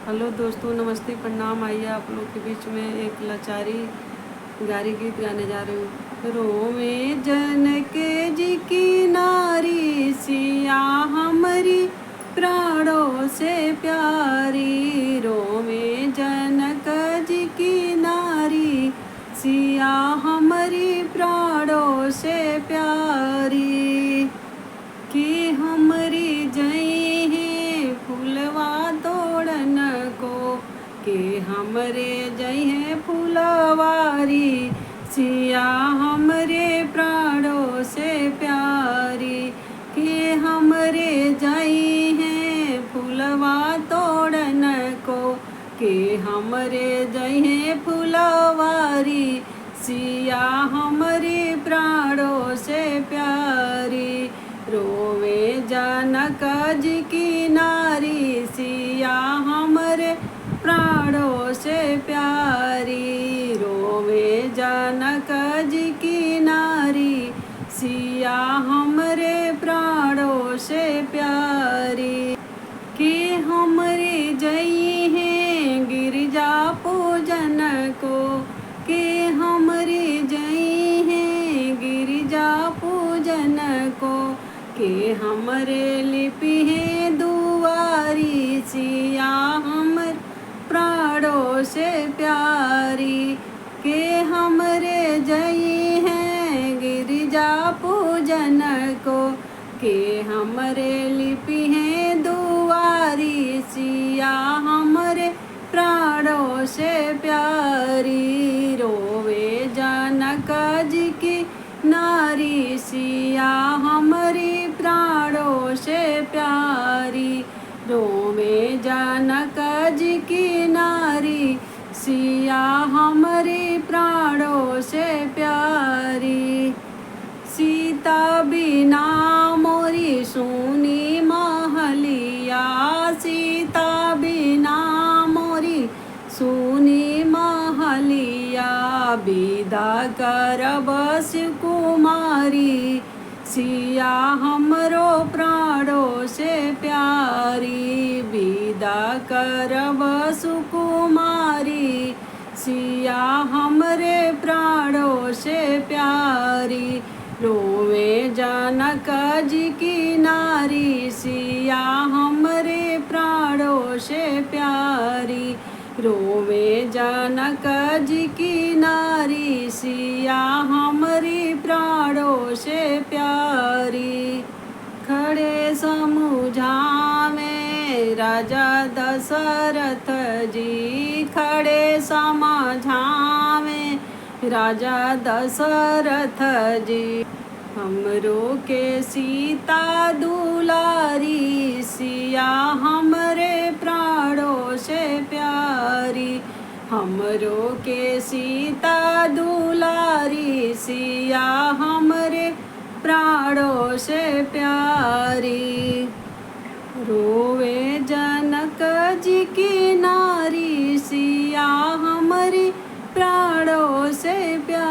Hello दोस्तों, नमस्ते, प्रणाम। आइए आप लोग के बीच में एक लाचारी गारी गीत गाने जा रही हूँ। रोवे जनक जी की नारी, सिया हमारी प्राणों से प्यारी। रोवे जनक जी की नारी, सिया हमारी प्राणों से प्यारी। कि हमरी जई है फूलवा तोड़न को, के हमरे जई है फुलवारी। सिया हमरे प्राणों से प्यारी, के हमरे जई है फुलवा तोड़न को, के हमरे जई है फुलवारी। सिया हमरे प्राणों से प्यारी। रोवे जनक जी की नारी, सिया हमरे प्राणों से प्यारी। रोवे जनक जी की नारी, सिया हमरे प्राणों से प्यारी। कि हमरे जई है गिरजा पूजन को, के हमरे जई है गिरजा पूजन को, के हमरे लिपि है दुआरी। सिया हमर प्राणों से प्यारी, के हमरे जई है गिरजा पूजन को, के हमरे लिपि है दुआरी। सिया हमरे प्राणों से प्यारी। रोवे जनक जी की नारी, सिया हमारी प्राणों से प्यारी। रोवे जनक जी की नारी, सिया हमारी प्राणों से प्यारी। सीता बिना मोरी सुनी महलिया, सीता बिना मोरी सुनी महलिया। विदा करब सुकुमारी, सिया हमरो प्राणों से प्यारी। विदा करब सुकुमारी, सिया हमरे प्राणों से प्यारी। रोवे जनक जी की नारी, सिया हमरे प्राणों से प्यारी। रोवे जनक जी की नारी, सिया हमारी प्राणों से प्यारी। खड़े समझावे राजा दशरथ जी, खड़े समझावे राजा दशरथ जी। हमरो के सीता दुलारी, सिया हमरे प्राणों से प्यारी। हमरो के सीता दुलारी, सिया हमरे प्राणों से प्यारी। रोवे जनक जी की नारी, सिया हमारी प्राणों से प्यारी।